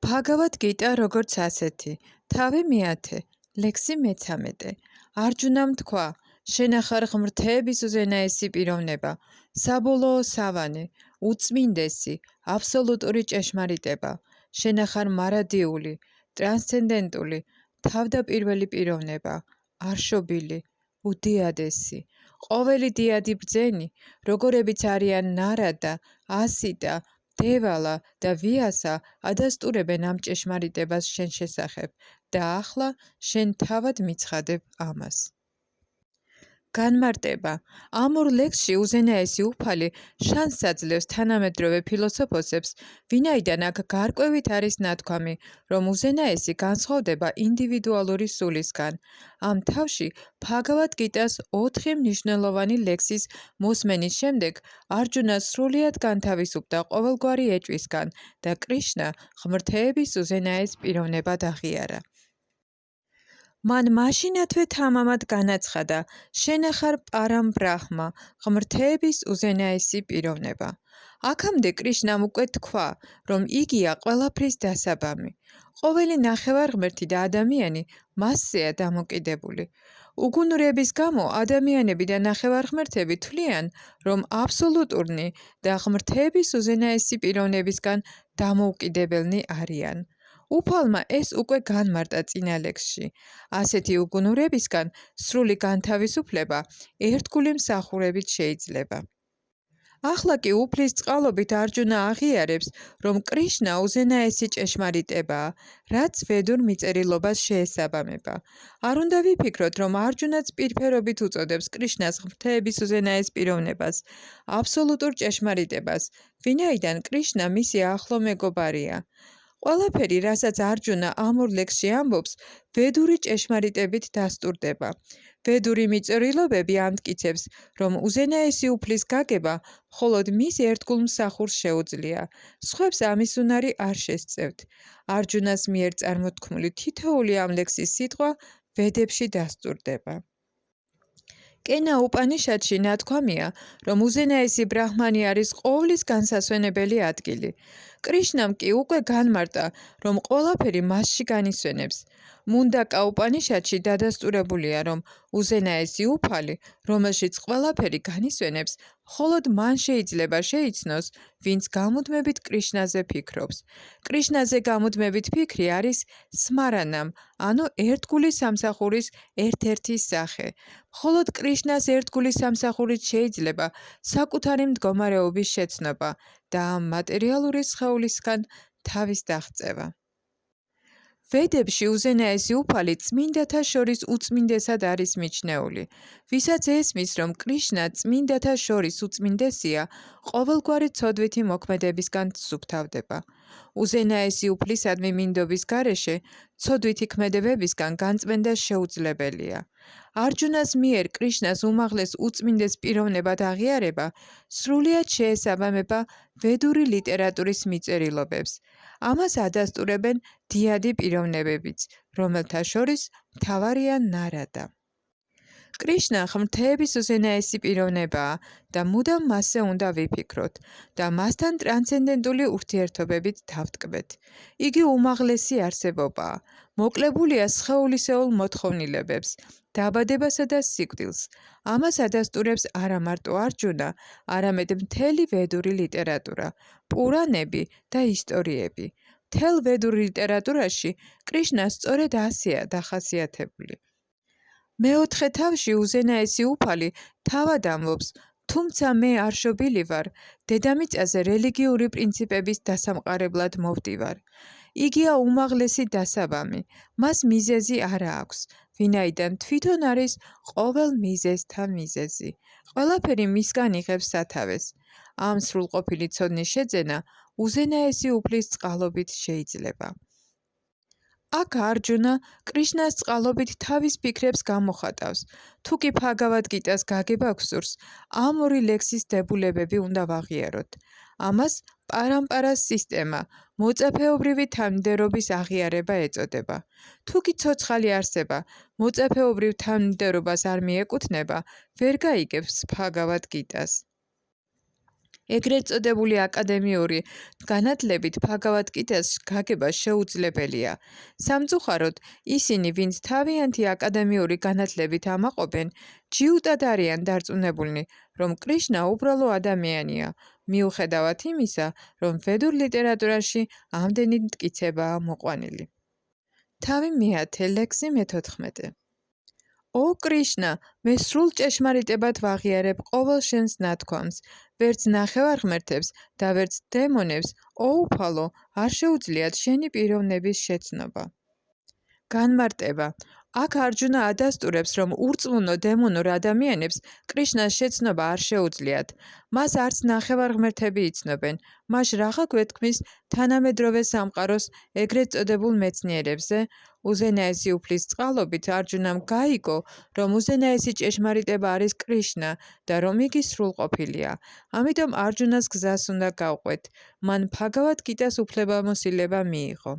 ბჰაგავად გიტა როგორც ასეთი, თავი მეათე, ლექსი მე-13. არჯუნამ თქვა, შენ ახარ ღმრთების უზენაესი პიროვნება, საბოლოო სავანე, უწმინდესი, აბსოლუტური ჭეშმარიტება, შენ ახარ მარადიული, ტრანსცენდენტული, თავდაპირველი პიროვნება, არშობილი, უდიადესი, ყოველი დიადი ბრძენი, როგორებიც არიან ნარადა, ასიტა, დევალა და ვიასა ადასტურებენ ამ ჭეშმარიტებას შენ შესახებ და ახლა შენ თავად მიცხადებ ამას. განმარტება. ამ ორ ლექსში უზენაესი უფალი შანსს აძლევს თანამედროვე ფილოსოფოსებს, ვინაიდან აქ გარკვევით არის ნათქვამი, რომ უზენაესი განსხვავდება ინდივიდუალური სულისგან. ამ თავში ბჰაგავად გიტას 4 მნიშვნელოვანი ლექსის მოსმენის შემდეგ არჯუნა სრულიად განთავისუფლდა ყოველგვარი ეჭვისგან და კრიშნა ღმრთების უზენაეს პიროვნებად აღიარა. მან მაშინათვე თამამად განაცხადა, შენ ახარ პარამ ბრაჰმა, ღმრთების უზენაესი პიროვნება. აქამდე კრიშნამ უკვე თქვა, რომ იგია ყველაფრის დასაბამი. ყოველი ნახევარღმერთი და ადამიანი მასზეა დამოკიდებული. უგუნურების გამო ადამიანები და ნახევარღმერთები თვლიან, რომ აბსოლუტურნი და ღმრთების უზენაესი პიროვნებისგან დამოუკიდებელნი არიან. უფალმა ეს უკვე განმარტა წინა ლექსში. ასეთი უგუნურებისგან სრული განთავისუფლება ერთგული მსახურებით შეიძლება. ახლა კი უფლის წყალობით არჯუნა აღიარებს, რომ კრიშნა უზენაესი ჭეშმარიტებაა, რაც ვედურ მიწერილობას შეესაბამება. არ უნდა ვიფიქროთ, რომ არჯუნაც პირფერობით უწოდებს კრიშნას ღმრთების უზენაეს პიროვნებას, აბსოლუტურ ჭეშმარიტებას, ვინაიდან კრიშნა მისი ახლო მეგობარია. ყველაფერი, რასაც არჯუნა ამ ორ ლექსში ამბობს, ვედური ჭეშმარიტებით დასტურდება. ვედური მიწერილობები ამტკიცებს, რომ უზენაესი უფლის გაგება მხოლოდ მის ერთგულ მსახურს შეუძლია. სხვებს ამის უნარი არ შესწევთ. არჯუნას მიერ წარმოთქმული თითოეული ამ ლექსის სიტყვა ვედებში დასტურდება. კენა უპანიშადში ნათქვამია, რომ უზენაესი ბრაჰმანი არის ყოვლის განსასვენებელი ადგილი. კრიშნამ კი უკვე განმარტა, რომ ყველაფერი მასში განისვენებს. მუნდაკა უპანიშადში დადასტურებულია, რომ უზენაესი უფალი, რომელშიც ყველაფერი განისვენებს, მხოლოდ მან შეიძლება შეიცნოს, ვინც გამუდმებით კრიშნაზე ფიქრობს. კრიშნაზე გამუდმებით ფიქრი არის სმარანამ, ანუ ერთგული სამსახურის ერთ-ერთი სახე. მხოლოდ კრიშნას ერთგული სამსახურით შეიძლება საკუთარი მდგომარეობის შეცნობა და ამ მატერიალური სხეულისგან თავის დაღწევა. ვედებში უზენაესი უფალი წმინდათა შორის უწმინდესად არის მიჩნეული. ვისაც ესმის, რომ კრიშნა წმინდათა შორის უწმინდესია, ყოველგვარი ცოდვითი მოქმედებისგან სუფთავდება. უზენაესი უფლისადმი მინდობის გარეშე, ცოდვითი ქმედებებისგან განწმენდა შეუძლებელია. არჯუნას მიერ კრიშნას უმაღლეს უწმინდეს პიროვნებად აღიარება სრულიად შეესაბამება ვედური ლიტერატურის მიწერილობებს. ამას ადასტურებენ დიადი პიროვნებებიც, რომელთა შორის მთავარია ნარადა. კრიშნა ღმრთების უზენაესი პიროვნებაა და მუდამ მასზე უნდა ვიფიქროთ და მასთან ტრანსცენდენტული ურთიერთობებით დავტკბეთ. იგი უმაღლესი არსებობაა, მოკლებულია სხეულისეულ მოთხოვნილებებს, დაბადებასა და სიკვდილს. ამას ადასტურებს არა მარტო არჯუნა, არამედ მთელი ვედური ლიტერატურა, პურანები და ისტორიები. მთელ ვედურ ლიტერატურაში კრიშნა სწორედ ასეა დახასიათებული. მეოთხე თავში უზენაესი უფალი თავად ამბობს, თუმცა მე არშობილი ვარ, დედამიწაზე რელიგიური პრინციპების დასამყარებლად მოვდივარ. იგია უმაღლესი დასაბამი, მას მიზეზი არა აქვს, ვინაიდან თვითონ არის ყოველ მიზეზთა მიზეზი. ყველაფერი მისგან იღებს სათავეს. ამ სრულყოფილი ცოდნის შეძენა უზენაესი უფლის წყალობით შეიძლება. აქ არჯუნა კრიშნას წყალობით თავის ფიქრებს გამოხატავს. თუ კი ბჰაგავად გიტას გაგება გსურს, ამ ორი ლექსის დებულებები უნდა ვაღიაროთ. ამას პარამპარას სისტემა, მოწაფეობრივი თანმიმდევრობის აღიარება ეწოდება. თუ კი ცოცხალი არსება მოწაფეობრივ თანმიმდევრობას არ მიეკუთვნება, ვერ გაიგებს ბჰაგავად გიტას. ეგრეთ წოდებული აკადემიური განათლებით ბჰაგავად გიტას გაგება შეუძლებელია. სამწუხაროდ, ისინი, ვინც თავიანთი აკადემიური განათლებით ამაყობენ, ჯიუტად არიან დარწმუნებულნი, რომ კრიშნა უბრალო ადამიანია, მიუხედავად იმისა, რომ ვედურ ლიტერატურაში ამდენი მტკიცებაა მოყვანილი. თავი მეათე, ლექსი მე-14. ო კრიშნა, მე სრულ ჭეშმარიტებად ვაღიარებ ყოველ შენს ნათქვამს, ვერც ნახევარ-ღმერთებს და ვერც დემონებს, ო უფალო, არ შეუძლიათ შენი პიროვნების შეცნობა. განმარტება. აქ არჯუნა ადასტურებს, რომ ურწმუნო დემონურ ადამიანებს კრიშნას შეცნობა არ შეუძლიათ. მას არც ნახევარ-ღმერთები იცნობენ. მას რაღა გვეთქმის თანამედროვე სამყაროს ეგრეთ წოდებულ მეცნიერებზე? უზენაესი უფლის წყალობით არჯუნამ გაიგო, რომ უზენაესი ჭეშმარიტება არის კრიშნა და რომ იგი სრულყოფილია. ამიტომ არჯუნას გზას უნდა გავყვეთ. მან ბჰაგავად გიტას უფლებამოსილება მიიღო.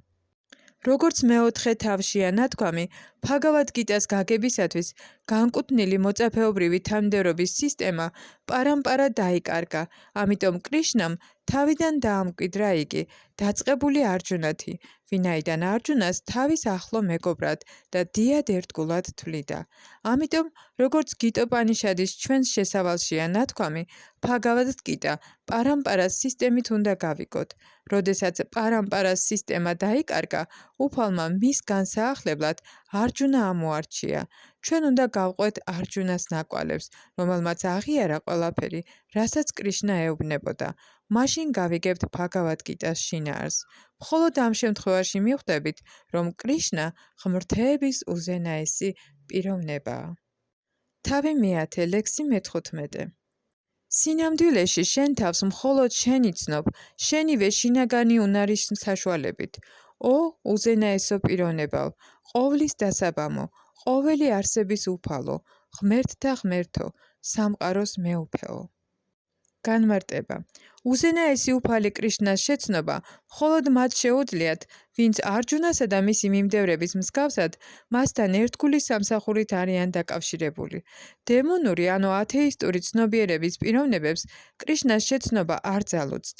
როგორც მეოთხე თავშია ნათქვამი, ბჰაგავად გიტას გაგებისათვის განკუთვნილი მოწაფეობრივი თანმიმდევრობის სისტემა პარამპარა დაიკარგა, ამიტომ კრიშნამ თავიდან დაამკვიდრა იგი, დაწყებული არჯუნათი, ვინაიდან არჯუნას თავის ახლო მეგობრად და დიად ერთგულად თვლიდა. ამიტომ, როგორც გიტოპანიშადის ჩვენს შესავალშია ნათქვამი, ბჰაგავად გიტა პარამპარას სისტემით უნდა გავიგოთ. როდესაც პარამპარას სისტემა დაიკარგა, უფალმა მის განსაახლებლად არჯუნა ამოარჩია. ჩვენ უნდა გავყვეთ არჯუნას ნაკვალებს, რომელმაც აღიარა ყველაფერი, რასაც კრიშნა ეუბნებოდა. მაშინ გავიგებთ ბჰაგავად გიტას შინაარსს. მხოლოდ ამ შემთხვევაში მივხვდებით, რომ კრიშნა ღმრთების უზენაესი პიროვნებაა. თავი მეათე, ლექსი მე-15. სინამდვილეში შენ თავს მხოლოდ შენ იცნობ, შენივე შინაგანი უნარის საშუალებით. ო უზენაესო პიროვნებავ, ყოვლის დასაბამო, ყოველი არსების უფალო, ღმერთთა ღმერთო, სამყაროს მეუფეო. განმარტება. უზენაესი უფალი კრიშნას შეცნობა მხოლოდ მათ შეუძლიათ, ვინც არჯუნასა და მისი მიმდევრების მსგავსად მასთან ერთგული სამსახურით არიან დაკავშირებული. დემონური ანუ ათეისტური ცნობიერების პიროვნებებს კრიშნას შეცნობა არ ძალუძთ.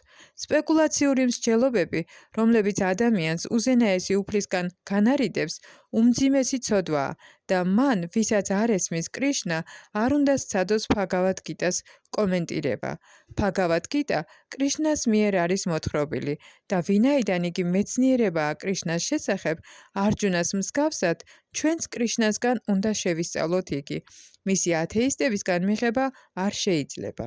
სპეკულაციური მსჯელობები, რომლებიც ადამიანს უზენაესი უფლისგან განარიდებს, უმძიმესი ცოდვაა და მან, ვისაც არ ესმის კრიშნა, არ უნდა სცადოს ბჰაგავად გიტას კომენტირება. ბჰაგავად გიტა კრიშნას მიერ არის მოთხრობილი და ვინაიდან იგი მეცნიერებაა კრიშნას შესახებ, არჯუნას მსგავსად, ჩვენც კრიშნასგან უნდა შევისწავლოთ იგი. მისი ათეისტებისგან მიღება არ შეიძლება.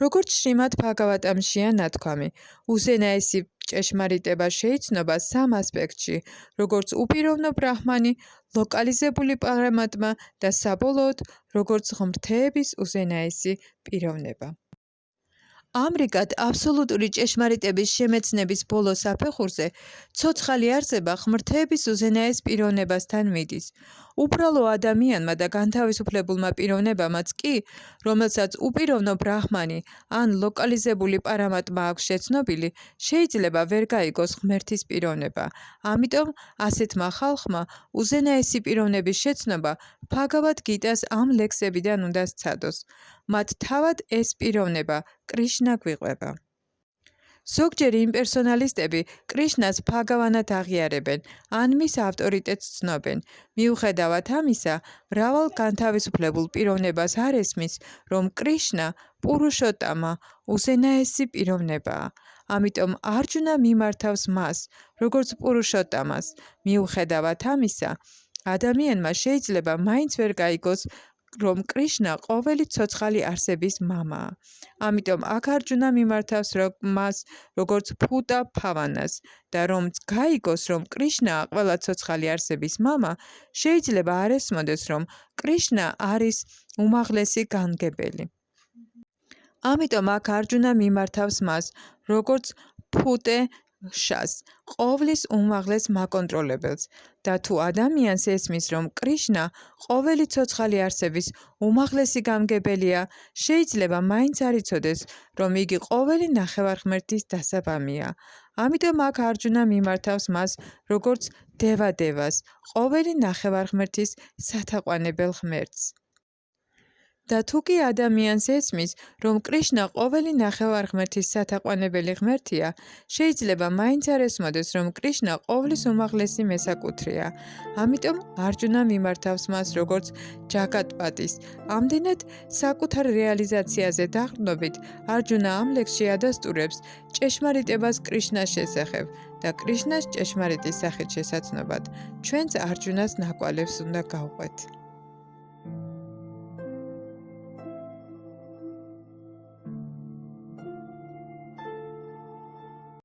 როგორც შრიმად ბჰაგავატამშია ნათქვამი, უზენაესი ჭეშმარიტება შეიცნობა სამ ასპექტში, როგორც უპიროვნო ბრაჰმანი, ლოკალიზებული პარამატმა და საბოლოოდ, როგორც ღმრთების უზენაესი პიროვნება. ამრიგად, აბსოლუტური ჭეშმარიტების შემეცნების ბოლო საფეხურზე, ცოცხალი არსება ღმრთების უზენაეს პიროვნებასთან მიდის. უბრალო ადამიანმა და განთავისუფლებულმა პიროვნებამაც კი, რომელსაც უპიროვნო ბრაჰმანი ან ლოკალიზებული პარამატმა აქვს შეცნობილი, შეიძლება ვერ გაიგოს ღმერთის პიროვნება. ამიტომ, ასეთმა ხალხმა უზენაესი პიროვნების შეცნობა ბჰაგავად გიტას ამ ლექსებიდან უნდა სცადოს. მათ თავად ეს პიროვნება კრიშნა გვიყვება. ზოგჯერ იმპერსონალისტები კრიშნას ბჰაგავანად აღიარებენ, ან მის ავტორიტეტს ცნობენ. მიუხედავად ამისა, მრავალ განთავისუფლებულ პიროვნებას არ ესმის, რომ კრიშნა პურუშოტამა, უზენაესი პიროვნებაა. ამიტომ არჯუნა მიმართავს მას, როგორც პურუშოტამას. მიუხედავად ამისა, ადამიანმა შეიძლება მაინც ვერ გაიგოს, რომ კრიშნა ყოველი ცოცხალი არსების მამაა. ამიტომ აქ არჯუნა მიმართავს მას როგორც ფუტა ფავანას და რომც გაიგოს, რომ კრიშნაა ყველა ცოცხალი არსების მამა, შეიძლება არ ესმოდეს, რომ კრიშნა არის უმაღლესი განმგებელი. ამიტომ აქ არჯუნა მიმართავს მას როგორც ფუტე შას, ყოვლის უმაღლეს მაკონტროლებელს და თუ ადამიანს ესმის, რომ კრიშნა ყოველი ცოცხალი არსების უმაღლესი გამგებელია, შეიძლება მაინც არ იცოდეს, რომ იგი ყოველი ნახევარღმერთის დასაბამია. ამიტომ აქ არჯუნა მიმართავს მას როგორც დევა-დევას, ყოველი ნახევარღმერთის სათაყვანებელ ღმერთს. და თუ კი ადამიანს ესმის, რომ კრიშნა ყოველი ნახევარ-ღმერთის სათაყვანებელი ღმერთია, შეიძლება მაინც არ ესმოდეს, რომ კრიშნა ყოვლის უმაღლესი მესაკუთრეა. ამიტომ არჯუნა მიმართავს მას როგორც ჯაგატპატის. ამდენად საკუთარ რეალიზაციაზე დაყრდნობით, არჯუნა ამ ლექსში ადასტურებს ჭეშმარიტებას კრიშნას შესახებ და კრიშნას ჭეშმარიტი სახით შესაცნობად ჩვენც არჯუნას ნაკვალევს უნდა გავყვეთ.